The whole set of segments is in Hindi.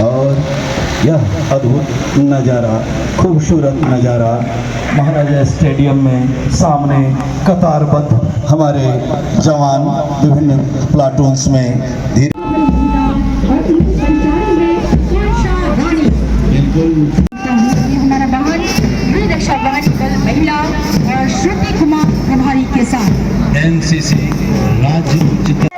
और यह अद्भुत नज़ारा, खूबसूरत नज़ारा महाराजा स्टेडियम में सामने कतारबद्ध हमारे जवान विभिन्न प्लाटून्स में धीरे हमारा बहाली रक्षा दल महिला और श्रुति कुमार प्रभारी के साथ एनसीसी राज्य उच्च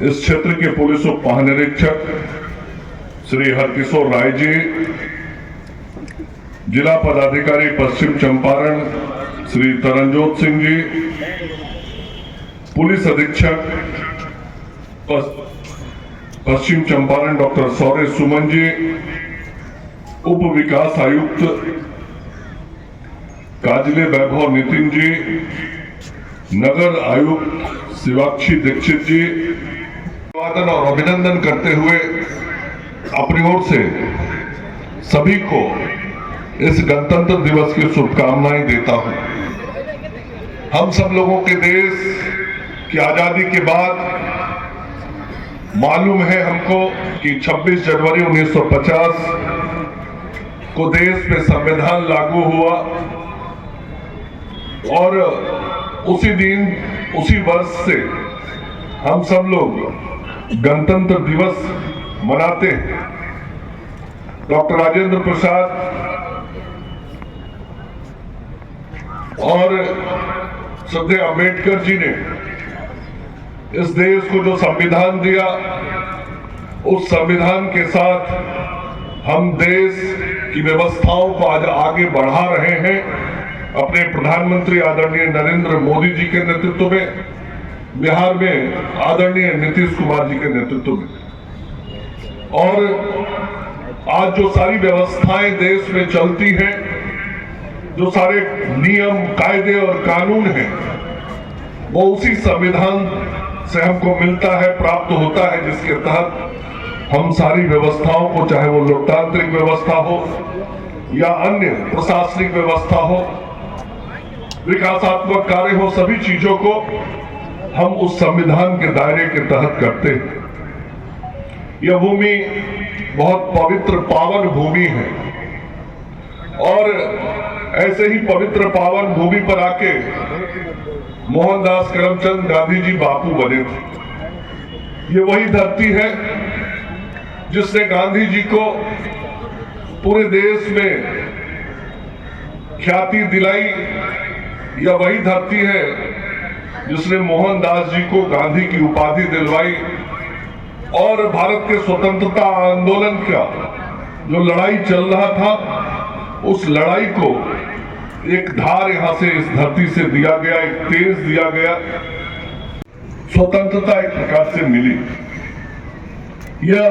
इस क्षेत्र के पुलिस उप महानिरीक्षक श्री हरकिशोर राय जी, जिला पदाधिकारी पश्चिम चंपारण श्री तरनजोत सिंह जी, पुलिस अधीक्षक पश्चिम चंपारण डॉक्टर सौर्य सुमन जी, उप विकास आयुक्त काजले वैभव नितिन जी, नगर आयुक्त शिवाक्षी दीक्षित जी, अभिवादन और अभिनंदन करते हुए अपनी ओर से सभी को इस गणतंत्र दिवस की शुभकामनाएं देता हूं। हम सब लोगों के देश की आजादी के बाद मालूम है हमको कि 26 जनवरी 1950 को देश में संविधान लागू हुआ और उसी दिन उसी वर्ष से हम सब लोग गणतंत्र दिवस मनाते हैं। डॉक्टर राजेंद्र प्रसाद और श्रद्धेय अंबेडकर जी ने इस देश को जो संविधान दिया, उस संविधान के साथ हम देश की व्यवस्थाओं को आज आगे बढ़ा रहे हैं अपने प्रधानमंत्री आदरणीय नरेंद्र मोदी जी के नेतृत्व में, बिहार में आदरणीय नीतीश कुमार जी के नेतृत्व में। और आज जो सारी व्यवस्थाएं देश में चलती हैं, जो सारे नियम कायदे और कानून हैं, वो उसी संविधान से हमको मिलता है, प्राप्त होता है, जिसके तहत हम सारी व्यवस्थाओं को, चाहे वो लोकतांत्रिक व्यवस्था हो या अन्य प्रशासनिक व्यवस्था हो, विकासात्मक कार्य हो, सभी चीजों को हम उस संविधान के दायरे के तहत करते हैं। यह भूमि बहुत पवित्र पावन भूमि है और ऐसे ही पवित्र पावन भूमि पर आके मोहनदास करमचंद गांधी जी बापू बने थे। ये वही धरती है जिसने गांधी जी को पूरे देश में ख्याति दिलाई। यह वही धरती है जिसने मोहनदास जी को गांधी की उपाधि दिलवाई और भारत के स्वतंत्रता आंदोलन का जो लड़ाई चल रहा था, उस लड़ाई को एक धार यहां से इस धरती से दिया गया, एक तेज दिया गया, स्वतंत्रता एक प्रकार से मिली। यह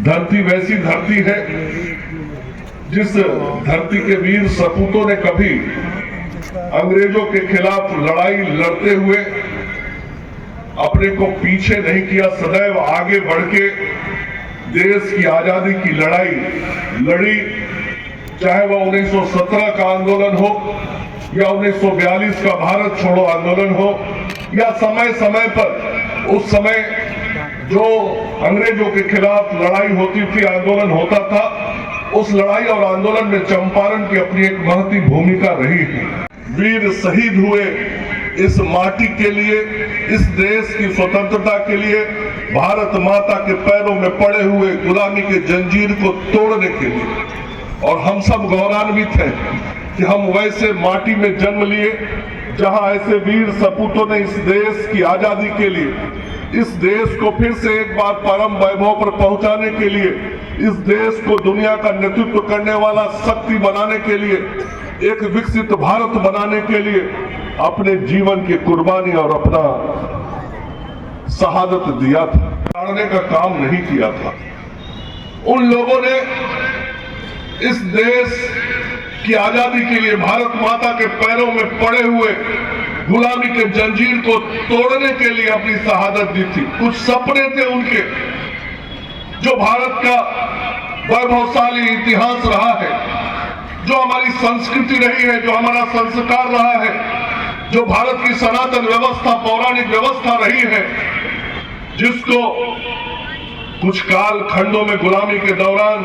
धरती वैसी धरती है जिस धरती के वीर सपूतों ने कभी अंग्रेजों के खिलाफ लड़ाई लड़ते हुए अपने को पीछे नहीं किया, सदैव आगे बढ़ के देश की आजादी की लड़ाई लड़ी। चाहे वह 1917 का आंदोलन हो या 1942 का भारत छोड़ो आंदोलन हो या समय समय पर उस समय जो अंग्रेजों के खिलाफ लड़ाई होती थी, आंदोलन होता था, उस लड़ाई और आंदोलन में चंपारण की अपनी एक महती भूमिका रही है। वीर शहीद हुए इस माटी के लिए, इस देश की स्वतंत्रता के लिए, भारत माता के पैरों में पड़े हुए गुलामी के जंजीर को तोड़ने के लिए। और हम सब गौरवान्वित हैं कि हम वैसे माटी में जन्म लिए जहां ऐसे वीर सपूतों ने इस देश की आजादी के लिए, इस देश को फिर से एक बार परम वैभव पर पहुंचाने के लिए, इस देश को दुनिया का नेतृत्व करने वाला शक्ति बनाने के लिए, एक विकसित भारत बनाने के लिए अपने जीवन की कुर्बानी और अपना शहादत दिया था, लड़ने का काम नहीं किया था। उन लोगों ने इस देश की आजादी के लिए भारत माता के पैरों में पड़े हुए गुलामी के जंजीर को तोड़ने के लिए अपनी शहादत दी थी। कुछ सपने थे उनके, जो भारत का वैभवशाली इतिहास रहा है, जो हमारी संस्कृति रही है, जो हमारा संस्कार रहा है, जो भारत की सनातन व्यवस्था, पौराणिक व्यवस्था रही है, जिसको कुछ काल खंडों में गुलामी के दौरान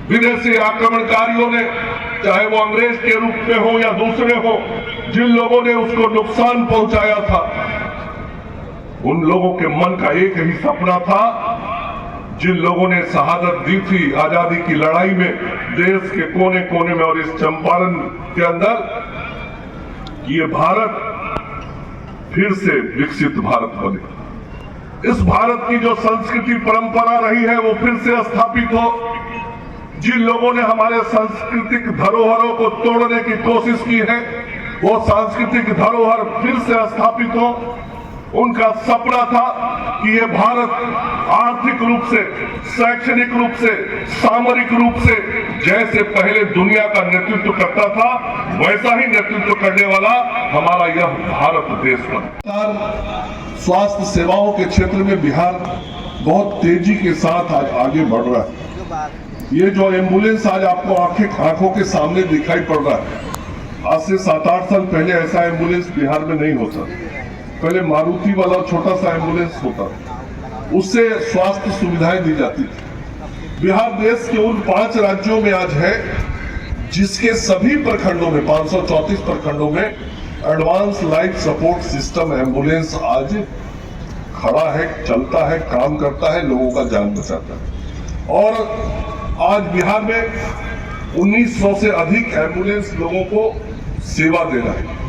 विदेशी आक्रमणकारियों ने, चाहे वो अंग्रेज के रूप में हो या दूसरे हो, जिन लोगों ने उसको नुकसान पहुंचाया था, उन लोगों के मन का एक ही सपना था, जिन लोगों ने शहादत दी थी आजादी की लड़ाई में देश के कोने कोने में और इस चंपारण के अंदर, कि ये भारत फिर से विकसित भारत बने। इस भारत की जो संस्कृति परंपरा रही है वो फिर से स्थापित हो। जिन लोगों ने हमारे सांस्कृतिक धरोहरों को तोड़ने की कोशिश की है, वो सांस्कृतिक धरोहर फिर से स्थापित हो। उनका सपना था कि ये भारत आर्थिक रूप से, शैक्षणिक रूप से, सामरिक रूप से जैसे पहले दुनिया का नेतृत्व करता था, वैसा ही नेतृत्व करने वाला हमारा यह भारत देश बना। स्वास्थ्य सेवाओं के क्षेत्र में बिहार बहुत तेजी के साथ आज आगे बढ़ रहा है। ये जो एम्बुलेंस आज आपको आंखों के सामने दिखाई पड़ रहा है, आज से 7-8 साल पहले ऐसा एम्बुलेंस बिहार में नहीं होता। पहले मारुति वाला छोटा सा एम्बुलेंस होता, उससे स्वास्थ्य सुविधाएं दी जाती थी। बिहार देश के उन 5 राज्यों में आज है जिसके सभी प्रखंडों में, 534 प्रखंडों में advance life support system ambulance आज खड़ा है, चलता है, काम करता है, लोगों का जान बचाता है। और आज बिहार में 1900 से अधिक एम्बुलेंस लोगों को सेवा दे रहा है।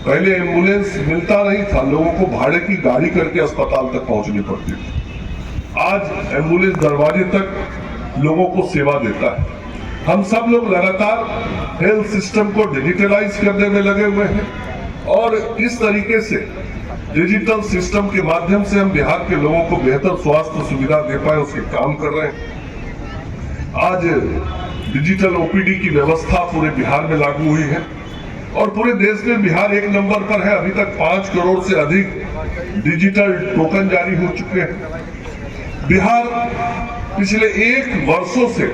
पहले एम्बुलेंस मिलता नहीं था, लोगों को भाड़े की गाड़ी करके अस्पताल तक पहुंचनी पड़ती थी। आज एम्बुलेंस दरवाजे तक लोगों को सेवा देता है। हम सब लोग लगातार हेल्थ सिस्टम को डिजिटलाइज करने में लगे हुए हैं और इस तरीके से डिजिटल सिस्टम के माध्यम से हम बिहार के लोगों को बेहतर स्वास्थ्य सुविधा दे पाए, उसके काम कर रहे हैं। आज डिजिटल ओपीडी की व्यवस्था पूरे बिहार में लागू हुई है और पूरे देश में बिहार 1 नंबर पर है। अभी तक 5 करोड़ से अधिक डिजिटल टोकन जारी हो चुके हैं। बिहार पिछले 1 वर्षों से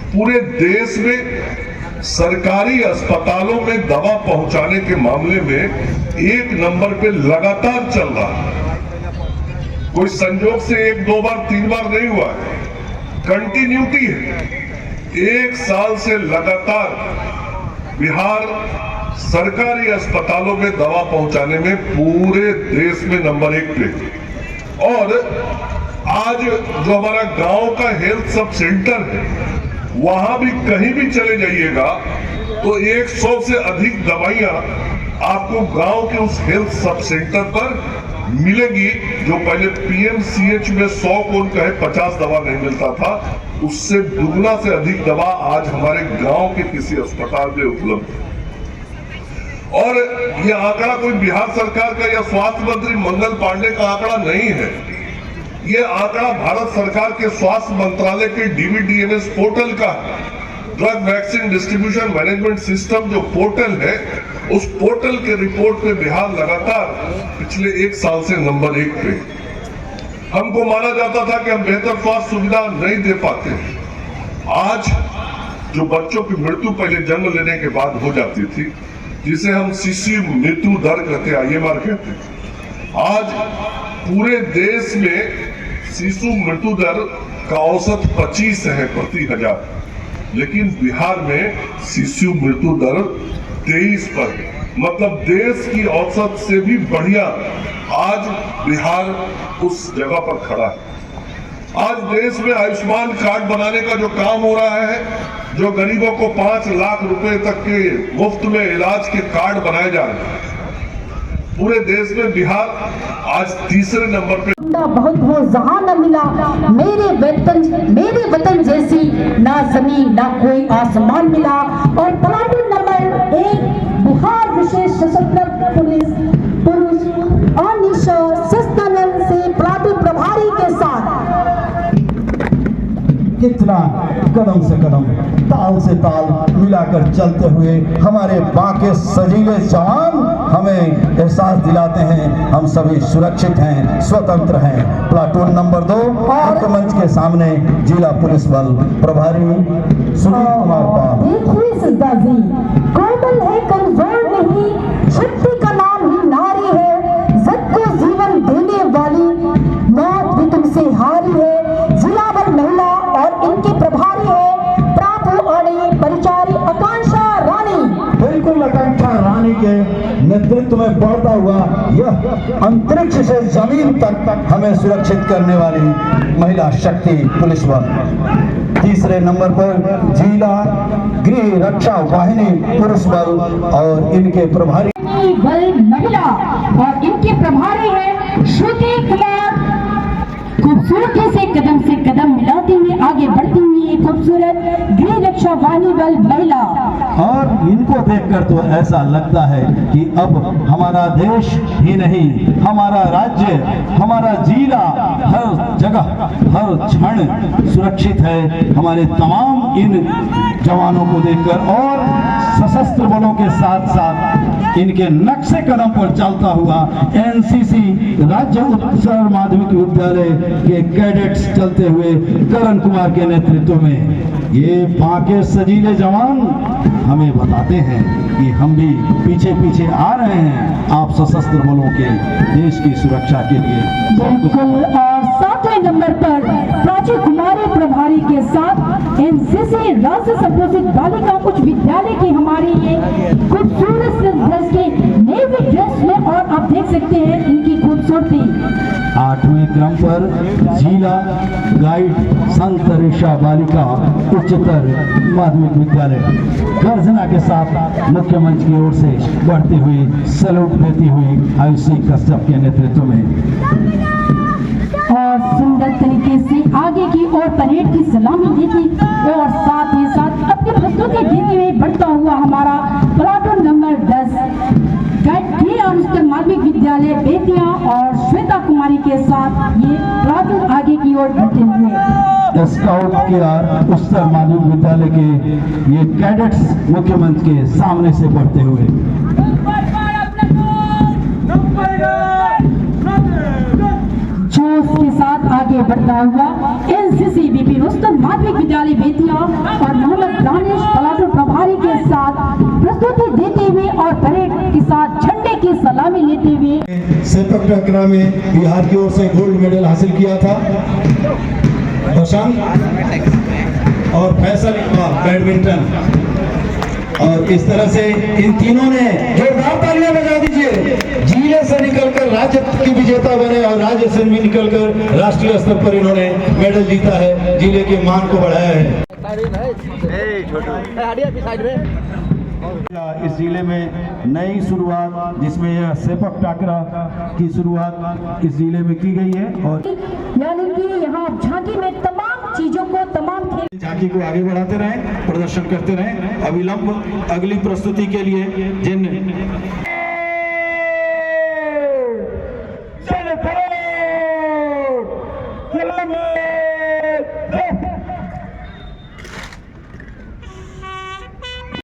पूरे देश में सरकारी अस्पतालों में दवा पहुंचाने के मामले में 1 नंबर पे लगातार चल रहा है। कोई संजोग से 1-2 बार 3 बार नहीं हुआ है, कंटिन्यूटी है। 1 साल से लगातार बिहार सरकारी अस्पतालों में दवा पहुंचाने में पूरे देश में नंबर 1 पे। और आज जो हमारा गांव का हेल्थ सब सेंटर है, वहां भी कहीं भी चले जाइएगा तो 100 से अधिक दवाइयां आपको गांव के उस हेल्थ सब सेंटर पर मिलेगी, जो पहले पीएमसीएच में 100 कौन कहे 50 दवा नहीं मिलता था, उससे दुगना से अधिक दवा आज हमारे गांव के किसी अस्पताल में उपलब्ध है। और ये आंकड़ा कोई बिहार सरकार का या स्वास्थ्य मंत्री मंगल पांडे का आंकड़ा नहीं है, ये आंकड़ा भारत सरकार के स्वास्थ्य मंत्रालय के DVDMS पोर्टल का, drug vaccine distribution management system जो पोर्टल है, उस पोर्टल के रिपोर्ट में बिहार लगातार पिछले 1 साल से नंबर 1 पे। हमको माना जाता था कि हम बेहतर स्वास्थ्य सुविधा नहीं दे पाते। आज जो बच्चों की मृत्यु पहले जन्म लेने के बाद हो जाती थी, जिसे हम शिशु मृत्यु दर कहते, IMR कहते, आज पूरे देश में शिशु मृत्यु दर का औसत 25 है प्रति 1000, लेकिन बिहार में शिशु मृत्यु दर 23 पर है। मतलब देश की औसत से भी बढ़िया आज बिहार उस जगह पर खड़ा है। आज देश में आयुष्मान कार्ड बनाने का जो काम हो रहा है, जो गरीबों को 5 लाख रुपए तक के मुफ्त में इलाज के कार्ड बनाए जा रहे हैं, पूरे देश में बिहार आज तीसरे नंबर पे। बहुत हो जहां न मिला मेरे वतन जैसी ना जमीन ना कोई आसमान मिला। और प्लाटून नंबर 1 बिहार विशेष सशस्त्र पुलिस पुरुष अनिशा सस्तानंद से प्लाटून प्रभारी के साथ कितना कदम से कदम ताल से ताल मिलाकर चलते हुए हमारे बाके सजीले जवान हमें एहसास दिलाते हैं हम सभी सुरक्षित हैं, स्वतंत्र हैं। प्लाटून नंबर 2 मुख्य मंच के सामने जिला पुलिस बल प्रभारी सुनील कुमार पाल। देखिए सिद्धा जी, कोमल है कमजोर नहीं, शक्ति का नाम ही नारी है, जग को जीवन देने वाली, मौत भी तुमसे हारी है। जिला बल महिला और इनके प्रभारी है प्रापु अड़ी परिचारी आकांक्षा रानी। बिल्कुल आकांक्षा रानी के नेतृत्व में बढ़ता हुआ यह अंतरिक्ष से जमीन तक हमें सुरक्षित करने वाली महिला शक्ति पुलिस बल। तीसरे नंबर पर जिला गृह रक्षा वाहिनी पुरुष बल और इनके प्रभारी बल महिला और इनके प्रभारी है श्रुति कुमार। खूबसूरती से कदम मिलाते हुए आगे बढ़ती हुई एक खूबसूरत गृह रक्षा वाहिनी बल महिला। और इनको देखकर तो ऐसा लगता है कि अब हमारा देश ही नहीं, हमारा राज्य, हमारा जिला हर जगह हर क्षण सुरक्षित है हमारे तमाम इन जवानों को देखकर। और सशस्त्र बलों के साथ साथ इनके नक्शे कदम पर चलता हुआ एनसीसी राज्य उच्चतर माध्यमिक विद्यालय के कैडेट्स चलते हुए करण कुमार के नेतृत्व में ये बाके सजीले जवान हमें बताते हैं कि हम भी पीछे पीछे आ रहे हैं आप सशस्त्र बलों के देश की सुरक्षा के लिए। बिल्कुल। और 7वें नंबर पर प्राची कुमारी प्रभारी के साथ एनसीसी राज्य संपोषित बालिका उच्च विद्यालय की हमारी ये खूबसूरत ड्रेस के नेवी ड्रेस में, और आप देख सकते हैं इनकी खूबसूरती। 8वें क्रम पर जिला गाइड संत रेशा बालिका उच्चतर माध्यमिक विद्यालय गर्जना के साथ मुख्य मंच की ओर से बढ़ती हुई सैल्यूट देती हुई आयुषी कश्यप के नेतृत्व में और सुंदर तरीके से आगे की ओर परेड की सलामी देती और साथ ही साथ अपनी प्रस्तुति देते हुए बढ़ता हुआ हमारा प्लाटून नंबर 10 अनुष्ठित माध्यमिक विद्यालय बेतिया और श्वेता कुमारी के साथ ये प्लाटून आगे की ओर बढ़ते हुए स्काउट के उच्चतर माध्यमिक विद्यालय के ये कैडेट्स मुख्य मंच के सामने से बढ़ते हुए जोश के साथ आगे बढ़ता हुआ एनसीसी बीपी रुस्तम माध्यमिक विद्यालय बेतिया और मोहम्मद दानिश प्लाटून प्रभारी के साथ प्रस्तुति देते हुए और परेड के साथ झंडे की सलामी लेते हुए सेपक टकरा में बिहार की ओर से गोल्ड मेडल हासिल किया था प्रशांत और फैसल इकबाल बैडमिंटन। और इस तरह से इन तीनों ने जोरदार तालियां बजा दीजिए, जिले से निकलकर राज्य की विजेता बने और राज्य से भी निकलकर राष्ट्रीय स्तर पर इन्होंने मेडल जीता है, जिले के मान को बढ़ाया है। इस जिले में नई शुरुआत जिसमें यह सेपक टाकरा की शुरुआत इस जिले में की गई है। और यानी कि यहाँ झांकी में तमाम चीजों को तमाम खेल झांकी को आगे बढ़ाते रहें, प्रदर्शन करते रहें। अविलंब अगली प्रस्तुति के लिए जिन चलो